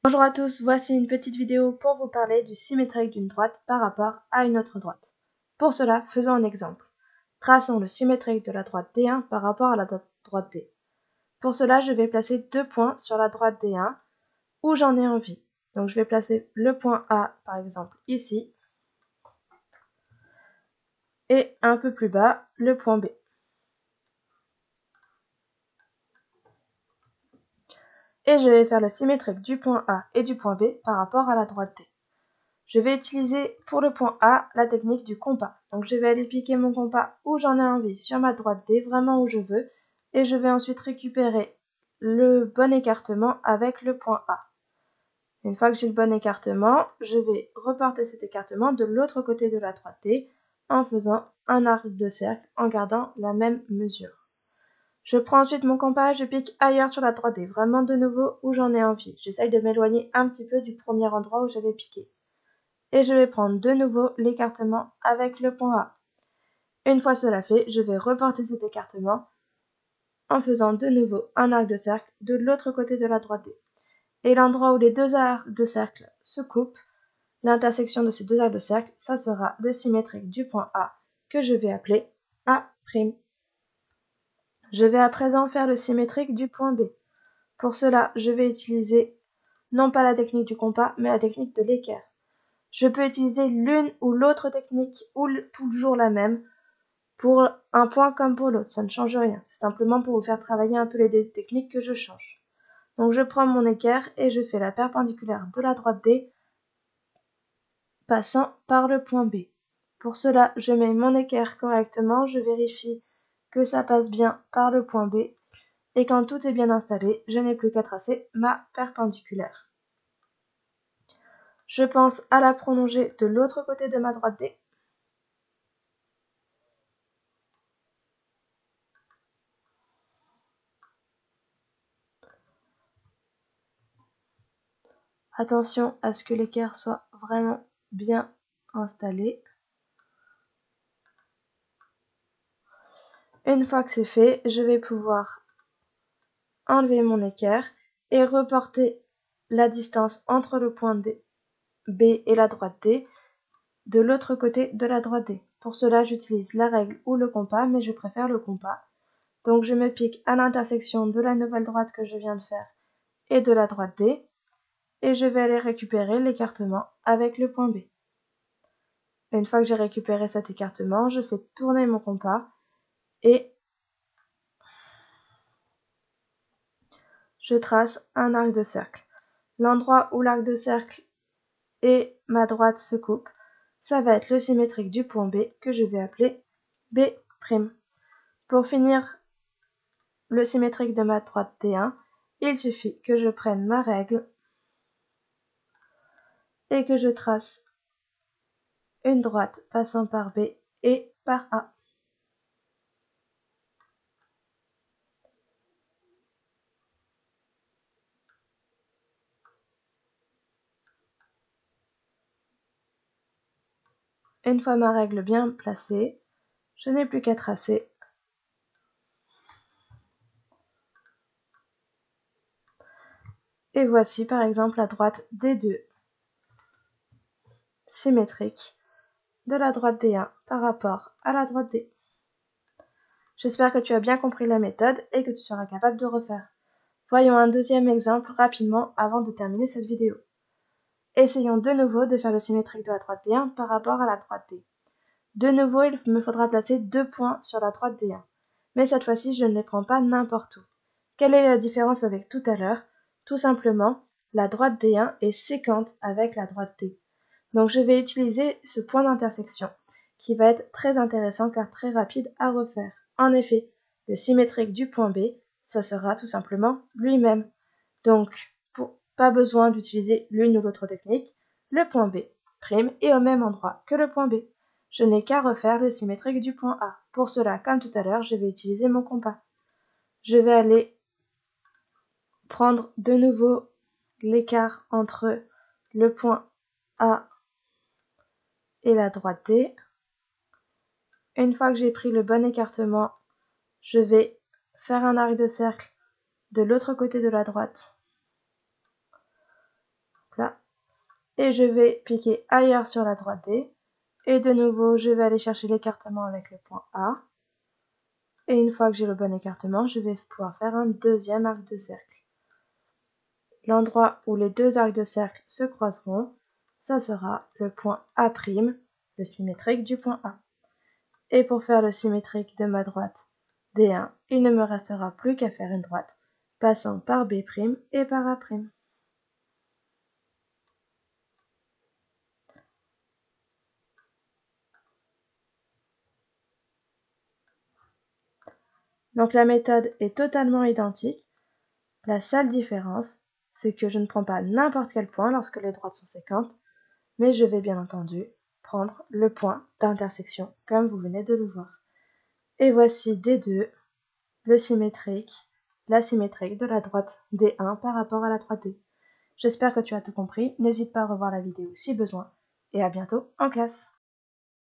Bonjour à tous, voici une petite vidéo pour vous parler du symétrique d'une droite par rapport à une autre droite. Pour cela, faisons un exemple. Traçons le symétrique de la droite D1 par rapport à la droite D. Pour cela, je vais placer 2 points sur la droite D1 où j'en ai envie. Donc je vais placer le point A par exemple ici et un peu plus bas le point B. Et je vais faire le symétrique du point A et du point B par rapport à la droite D. Je vais utiliser pour le point A la technique du compas. Donc je vais aller piquer mon compas où j'en ai envie sur ma droite D, vraiment où je veux, et je vais ensuite récupérer le bon écartement avec le point A. Une fois que j'ai le bon écartement, je vais reporter cet écartement de l'autre côté de la droite D en faisant un arc de cercle en gardant la même mesure. Je prends ensuite mon compas, je pique ailleurs sur la droite D, vraiment de nouveau où j'en ai envie. J'essaye de m'éloigner un petit peu du premier endroit où j'avais piqué. Et je vais prendre de nouveau l'écartement avec le point A. Une fois cela fait, je vais reporter cet écartement en faisant de nouveau un arc de cercle de l'autre côté de la droite D. Et l'endroit où les deux arcs de cercle se coupent, l'intersection de ces deux arcs de cercle, ça sera le symétrique du point A que je vais appeler A'. Je vais à présent faire le symétrique du point B. Pour cela, je vais utiliser non pas la technique du compas, mais la technique de l'équerre. Je peux utiliser l'une ou l'autre technique ou toujours la même pour un point comme pour l'autre, ça ne change rien. C'est simplement pour vous faire travailler un peu les deux techniques que je change. Donc je prends mon équerre et je fais la perpendiculaire de la droite D passant par le point B. Pour cela, je mets mon équerre correctement, je vérifie que ça passe bien par le point B et quand tout est bien installé, je n'ai plus qu'à tracer ma perpendiculaire. Je pense à la prolonger de l'autre côté de ma droite D. Attention à ce que l'équerre soit vraiment bien installé. Une fois que c'est fait, je vais pouvoir enlever mon équerre et reporter la distance entre le point D, B et la droite D de l'autre côté de la droite D. Pour cela, j'utilise la règle ou le compas, mais je préfère le compas. Donc je me pique à l'intersection de la nouvelle droite que je viens de faire et de la droite D, et je vais aller récupérer l'écartement avec le point B. Une fois que j'ai récupéré cet écartement, je fais tourner mon compas et je trace un arc de cercle. L'endroit où l'arc de cercle et ma droite se coupent, ça va être le symétrique du point B que je vais appeler B'. Pour finir le symétrique de ma droite D1, il suffit que je prenne ma règle et que je trace une droite passant par B et par A. Une fois ma règle bien placée, je n'ai plus qu'à tracer et voici par exemple la droite D2 symétrique de la droite D1 par rapport à la droite D. J'espère que tu as bien compris la méthode et que tu seras capable de refaire. Voyons un deuxième exemple rapidement avant de terminer cette vidéo. Essayons de nouveau de faire le symétrique de la droite D1 par rapport à la droite D. De nouveau, il me faudra placer 2 points sur la droite D1. Mais cette fois-ci, je ne les prends pas n'importe où. Quelle est la différence avec tout à l'heure? Tout simplement, la droite D1 est séquente avec la droite D. Donc je vais utiliser ce point d'intersection qui va être très intéressant car très rapide à refaire. En effet, le symétrique du point B, ça sera tout simplement lui-même. Donc, pas besoin d'utiliser l'une ou l'autre technique, le point B' est au même endroit que le point B. Je n'ai qu'à refaire le symétrique du point A. Pour cela, comme tout à l'heure, je vais utiliser mon compas. Je vais aller prendre de nouveau l'écart entre le point A et la droite D. Une fois que j'ai pris le bon écartement, je vais faire un arc de cercle de l'autre côté de la droite et je vais piquer ailleurs sur la droite D. Et de nouveau, je vais aller chercher l'écartement avec le point A. Et une fois que j'ai le bon écartement, je vais pouvoir faire un deuxième arc de cercle. L'endroit où les deux arcs de cercle se croiseront, ça sera le point A', le symétrique du point A. Et pour faire le symétrique de ma droite D1, il ne me restera plus qu'à faire une droite, passant par B' et par A'. Donc la méthode est totalement identique. La seule différence, c'est que je ne prends pas n'importe quel point lorsque les droites sont séquentes, mais je vais bien entendu prendre le point d'intersection, comme vous venez de le voir. Et voici D2, la symétrique de la droite D1 par rapport à la droite D. J'espère que tu as tout compris, n'hésite pas à revoir la vidéo si besoin, et à bientôt en classe.